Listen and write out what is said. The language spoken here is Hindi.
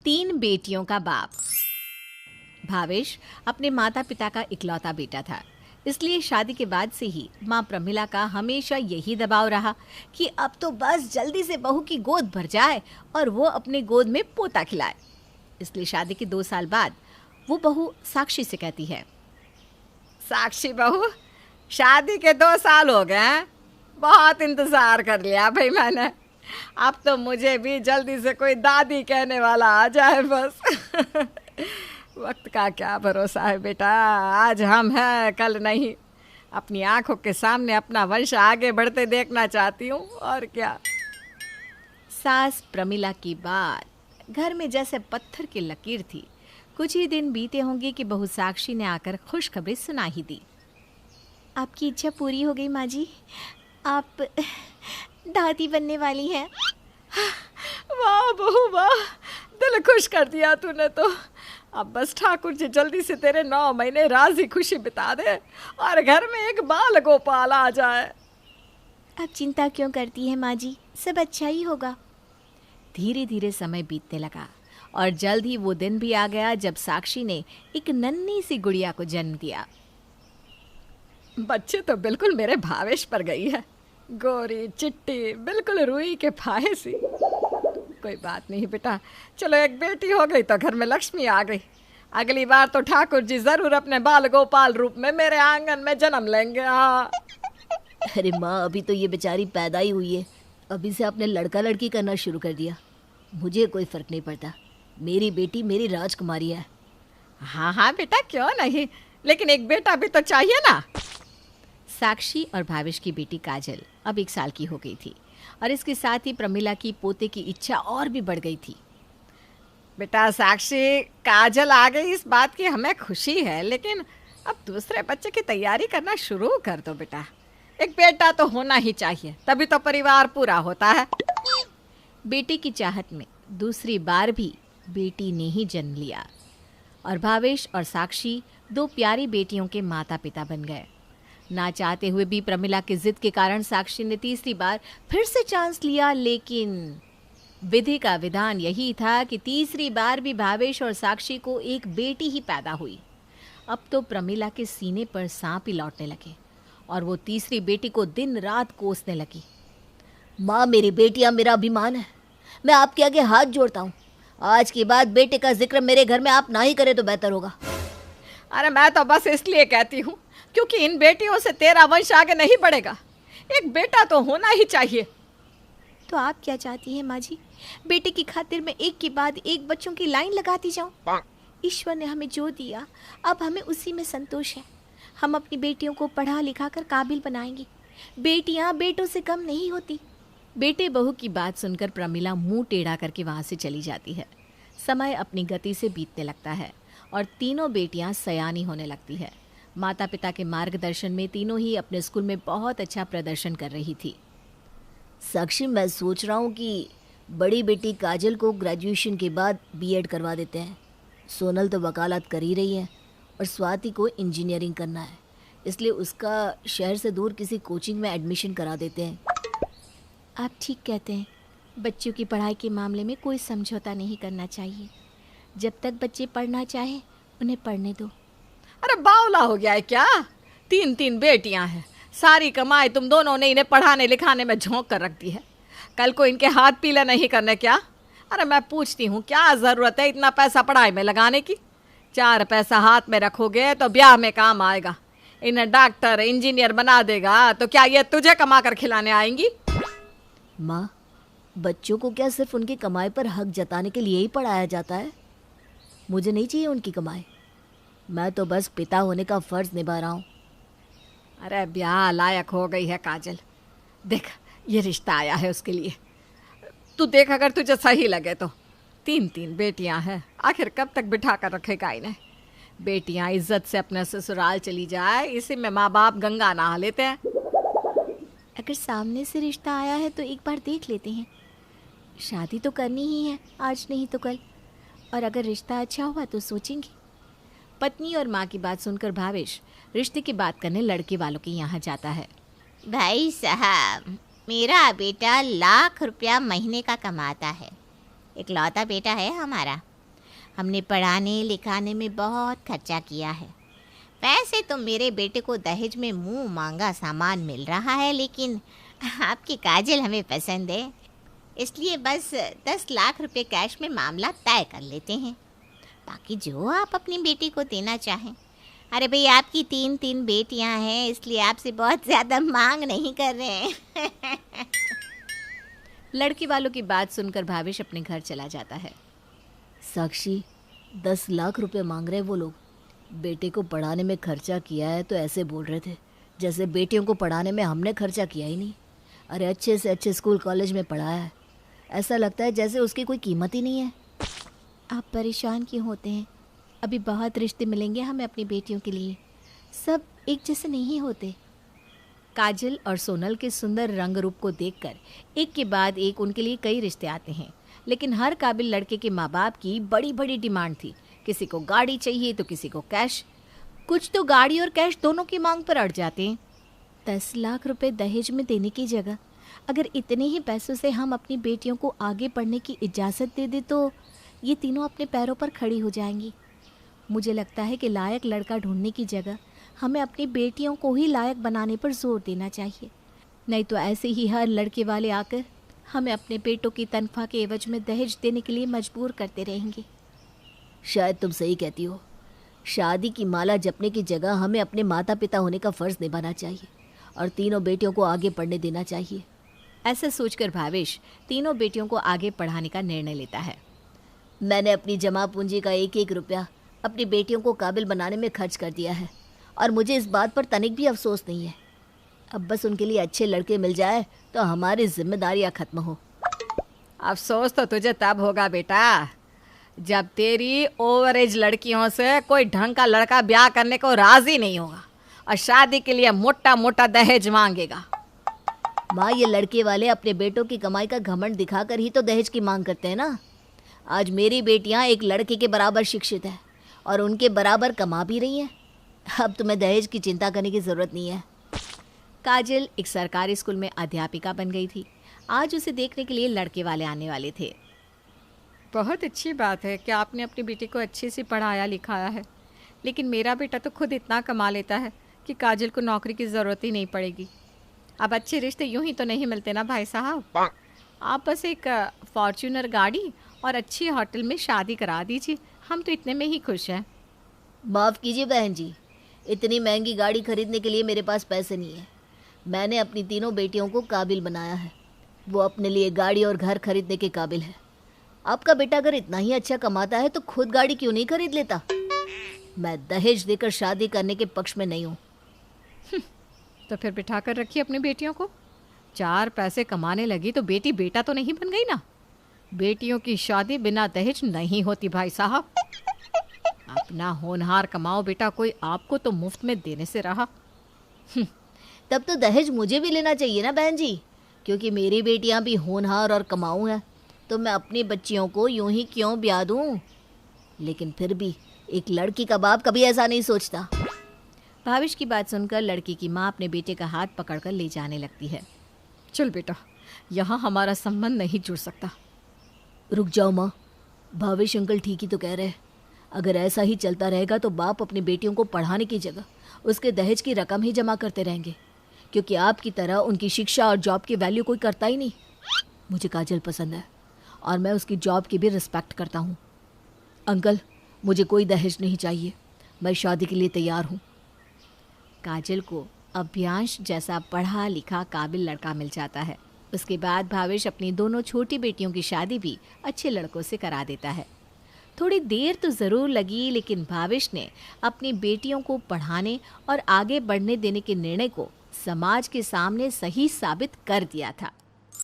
तीन बेटियों का बाप। भावेश अपने माता पिता का इकलौता बेटा था, इसलिए शादी के बाद से ही माँ प्रमिला का हमेशा यही दबाव रहा कि अब तो बस जल्दी से बहू की गोद भर जाए और वो अपने गोद में पोता खिलाए। इसलिए शादी के 2 साल बाद वो बहू साक्षी से कहती है, साक्षी बहू, शादी के 2 साल हो गए हैं, बहुत इंतज़ार कर लिया भाई मैंने। अब तो मुझे भी जल्दी से कोई दादी कहने वाला आ जाए बस। वक्त का क्या भरोसा है बेटा, आज हम हैं कल नहीं। अपनी आंखों के सामने अपना वंश आगे बढ़ते देखना चाहती हूँ, और क्या। सास प्रमिला की बात घर में जैसे पत्थर की लकीर थी। कुछ ही दिन बीते होंगे कि बहू साक्षी ने आकर खुशखबरी सुना ही दी। आपकी इच्छा पूरी हो गई माँ जी, आप दादी बनने वाली हैं। वाह बहू वाह, दिल खुश कर दिया तूने तो। अब बस ठाकुर जी जल्दी से तेरे 9 महीने राजी खुशी बिता दे और घर में एक बाल गोपाल आ जाए। आप चिंता क्यों करती हैं माँ जी, सब अच्छा ही होगा। धीरे धीरे समय बीतने लगा और जल्द ही वो दिन भी आ गया जब साक्षी ने एक नन्ही सी गुड़िया को जन्म दिया। बच्चे तो बिल्कुल मेरे भावेश पर गई है, गोरी चिट्टी, बिल्कुल रुई के फाहे सी। कोई बात नहीं बेटा, चलो एक बेटी हो गई तो घर में लक्ष्मी आ गई। अगली बार तो ठाकुर जी जरूर अपने बाल गोपाल रूप में मेरे आंगन में जन्म लेंगे। हाँ। अरे माँ, अभी तो ये बेचारी पैदा ही हुई है, अभी से आपने लड़का लड़की करना शुरू कर दिया। मुझे कोई फर्क नहीं पड़ता, मेरी बेटी मेरी राजकुमारी है। हाँ हाँ बेटा, क्यों नहीं, लेकिन एक बेटा भी तो चाहिए ना। साक्षी और भावेश की बेटी काजल अब 1 साल की हो गई थी और इसके साथ ही प्रमिला की पोते की इच्छा और भी बढ़ गई थी। बेटा साक्षी, काजल आ गई इस बात की हमें खुशी है, लेकिन अब दूसरे बच्चे की तैयारी करना शुरू कर दो बेटा। एक बेटा तो होना ही चाहिए, तभी तो परिवार पूरा होता है। बेटे की चाहत में दूसरी बार भी बेटी ने ही जन्म लिया और भावेश और साक्षी 2 प्यारी बेटियों के माता पिता बन गए। ना चाहते हुए भी प्रमिला की जिद के कारण साक्षी ने तीसरी बार फिर से चांस लिया, लेकिन विधि का विधान यही था कि तीसरी बार भी भावेश और साक्षी को एक बेटी ही पैदा हुई। अब तो प्रमिला के सीने पर सांप ही लौटने लगे और वो तीसरी बेटी को दिन रात कोसने लगी। माँ, मेरी बेटियाँ मेरा अभिमान है, मैं आपके आगे हाथ जोड़ता हूँ। आज के बाद बेटे का जिक्र मेरे घर में आप ना ही करें तो बेहतर होगा। अरे मैं तो बस इसलिए कहती हूँ क्योंकि इन बेटियों से तेरा वंश आगे नहीं बढ़ेगा। एक बेटा तो होना ही चाहिए। तो आप क्या चाहती हैं माँ जी? बेटे की खातिर मैं एक के बाद एक बच्चों की लाइन लगाती जाऊं? ईश्वर ने हमें जो दिया अब हमें उसी में संतोष है। हम अपनी बेटियों को पढ़ा लिखा कर काबिल बनाएंगे। बेटियां बेटों से कम नहीं होती। बेटे बहू की बात सुनकर प्रमिला मुंह टेढ़ा करके वहां से चली जाती है। समय अपनी गति से बीतने लगता है और तीनों बेटियां सयानी होने लगती है। माता पिता के मार्गदर्शन में तीनों ही अपने स्कूल में बहुत अच्छा प्रदर्शन कर रही थी। साक्षी, मैं सोच रहा हूँ कि बड़ी बेटी काजल को ग्रेजुएशन के बाद बीएड करवा देते हैं। सोनल तो वकालत कर ही रही है और स्वाति को इंजीनियरिंग करना है, इसलिए उसका शहर से दूर किसी कोचिंग में एडमिशन करा देते हैं। आप ठीक कहते हैं, बच्चों की पढ़ाई के मामले में कोई समझौता नहीं करना चाहिए। जब तक बच्चे पढ़ना चाहें उन्हें पढ़ने दो। अरे बावला हो गया है क्या? 3 बेटियां हैं, सारी कमाई तुम दोनों ने इन्हें पढ़ाने लिखाने में झोंक कर रख दी है। कल को इनके हाथ पीले नहीं करने क्या? अरे मैं पूछती हूँ, क्या ज़रूरत है इतना पैसा पढ़ाई में लगाने की? 4 पैसा हाथ में रखोगे तो ब्याह में काम आएगा। इन्हें डॉक्टर इंजीनियर बना देगा तो क्या ये तुझे कमा कर खिलाने आएंगी? माँ, बच्चों को क्या सिर्फ उनकी कमाई पर हक जताने के लिए ही पढ़ाया जाता है? मुझे नहीं चाहिए उनकी कमाई, मैं तो बस पिता होने का फर्ज निभा रहा हूँ। अरे ब्याह लायक हो गई है काजल, देख ये रिश्ता आया है उसके लिए। तू देख, अगर तुझे सही लगे तो। 3 बेटियां हैं, आखिर कब तक बिठा कर रखेगा इन्हें? बेटियां इज्जत से अपने ससुराल चली जाए, इसी में माँ बाप गंगा नहा लेते हैं। अगर सामने से रिश्ता आया है तो एक बार देख लेते हैं। शादी तो करनी ही है, आज नहीं तो कल, और अगर रिश्ता अच्छा हुआ तो सोचेंगे। पत्नी और माँ की बात सुनकर भावेश रिश्ते की बात करने लड़के वालों के यहाँ जाता है। भाई साहब, मेरा बेटा लाख रुपया महीने का कमाता है, इकलौता बेटा है हमारा। हमने पढ़ाने लिखाने में बहुत खर्चा किया है। वैसे तो मेरे बेटे को दहेज में मुंह मांगा सामान मिल रहा है, लेकिन आपकी काजल हमें पसंद है, इसलिए बस 10 लाख रुपए कैश में मामला तय कर लेते हैं। बाकी जो आप अपनी बेटी को देना चाहें। अरे भाई, आपकी 3 बेटियां हैं, इसलिए आपसे बहुत ज़्यादा मांग नहीं कर रहे हैं। लड़की वालों की बात सुनकर भावेश अपने घर चला जाता है। साक्षी, 10 लाख रुपए मांग रहे वो लोग। बेटे को पढ़ाने में खर्चा किया है तो ऐसे बोल रहे थे जैसे बेटियों को पढ़ाने में हमने खर्चा किया ही नहीं। अरे अच्छे से अच्छे स्कूल कॉलेज में पढ़ाया है, ऐसा लगता है जैसे उसकी कोई कीमत ही नहीं है। आप परेशान क्यों होते हैं? अभी बहुत रिश्ते मिलेंगे हमें अपनी बेटियों के लिए, सब एक जैसे नहीं होते। काजल और सोनल के सुंदर रंग रूप को देखकर एक के बाद एक उनके लिए कई रिश्ते आते हैं, लेकिन हर काबिल लड़के के माँ बाप की बड़ी बड़ी डिमांड थी। किसी को गाड़ी चाहिए तो किसी को कैश। कुछ तो गाड़ी और कैश दोनों की मांग पर अड़ जाते हैं। 10 लाख रुपए दहेज में देने की जगह अगर इतने ही पैसों से हम अपनी बेटियों को आगे पढ़ने की इजाज़त दे दे तो ये तीनों अपने पैरों पर खड़ी हो जाएंगी। मुझे लगता है कि लायक लड़का ढूंढने की जगह हमें अपनी बेटियों को ही लायक बनाने पर जोर देना चाहिए, नहीं तो ऐसे ही हर लड़के वाले आकर हमें अपने बेटों की तनख्वाह के एवज में दहेज देने के लिए मजबूर करते रहेंगे। शायद तुम सही कहती हो। शादी की माला जपने की जगह हमें अपने माता पिता होने का फ़र्ज़ निभाना चाहिए और तीनों बेटियों को आगे पढ़ने देना चाहिए। ऐसा सोचकर भावेश तीनों बेटियों को आगे पढ़ाने का निर्णय लेता है। मैंने अपनी जमा पूंजी का एक एक रुपया अपनी बेटियों को काबिल बनाने में खर्च कर दिया है और मुझे इस बात पर तनिक भी अफसोस नहीं है। अब बस उनके लिए अच्छे लड़के मिल जाए तो हमारी जिम्मेदारियां खत्म हो। अफसोस तो तुझे तब होगा बेटा जब तेरी ओवर एज लड़कियों से कोई ढंग का लड़का ब्याह करने को राजी नहीं होगा और शादी के लिए मोटा मोटा दहेज मांगेगा। माँ, ये लड़के वाले अपने बेटों की कमाई का घमंड दिखाकर ही तो दहेज की मांग करते हैं ना। आज मेरी बेटियां एक लड़के के बराबर शिक्षित हैं और उनके बराबर कमा भी रही हैं। अब तुम्हें दहेज की चिंता करने की ज़रूरत नहीं है। काजल एक सरकारी स्कूल में अध्यापिका बन गई थी। आज उसे देखने के लिए लड़के वाले आने वाले थे। बहुत अच्छी बात है कि आपने अपनी बेटी को अच्छे से पढ़ाया लिखाया है, लेकिन मेरा बेटा तो खुद इतना कमा लेता है कि काजल को नौकरी की ज़रूरत ही नहीं पड़ेगी। अब अच्छे रिश्ते यूं ही तो नहीं मिलते ना भाई साहब। आप बस एक फॉर्च्यूनर गाड़ी और अच्छी होटल में शादी करा दीजिए, हम तो इतने में ही खुश हैं। माफ़ कीजिए बहन जी, इतनी महंगी गाड़ी खरीदने के लिए मेरे पास पैसे नहीं है। मैंने अपनी तीनों बेटियों को काबिल बनाया है, वो अपने लिए गाड़ी और घर खरीदने के काबिल है। आपका बेटा अगर इतना ही अच्छा कमाता है तो खुद गाड़ी क्यों नहीं खरीद लेता? मैं दहेज देकर शादी करने के पक्ष में नहीं हूँ। तो फिर बिठा कर रखिए अपनी बेटियों को। 4 पैसे कमाने लगी तो बेटी बेटा तो नहीं बन गई ना। बेटियों की शादी बिना दहेज नहीं होती भाई साहब। अपना होनहार कमाओ बेटा, कोई आपको तो मुफ्त में देने से रहा। तब तो दहेज मुझे भी लेना चाहिए ना बहन जी, क्योंकि मेरी बेटियां भी होनहार और कमाऊ हैं, तो मैं अपनी बच्चियों को यूं ही क्यों ब्याह दूं? लेकिन फिर भी एक लड़की का बाप कभी ऐसा नहीं सोचता। भावेश की बात सुनकर लड़की की माँ अपने बेटे का हाथ पकड़कर ले जाने लगती है। चल बेटा, यहाँ हमारा संबंध नहीं जुड़ सकता। रुक जाओ माँ, भावेश अंकल ठीक ही तो कह रहे हैं। अगर ऐसा ही चलता रहेगा तो बाप अपनी बेटियों को पढ़ाने की जगह उसके दहेज की रकम ही जमा करते रहेंगे, क्योंकि आपकी तरह उनकी शिक्षा और जॉब की वैल्यू कोई करता ही नहीं। मुझे काजल पसंद है और मैं उसकी जॉब की भी रिस्पेक्ट करता हूँ। अंकल, मुझे कोई दहेज नहीं चाहिए, मैं शादी के लिए तैयार हूँ। काजल को अभ्यांश जैसा पढ़ा लिखा काबिल लड़का मिल जाता है। उसके बाद भावेश अपनी दोनों छोटी बेटियों की शादी भी अच्छे लड़कों से करा देता है। थोड़ी देर तो ज़रूर लगी, लेकिन भावेश ने अपनी बेटियों को पढ़ाने और आगे बढ़ने देने के निर्णय को समाज के सामने सही साबित कर दिया था।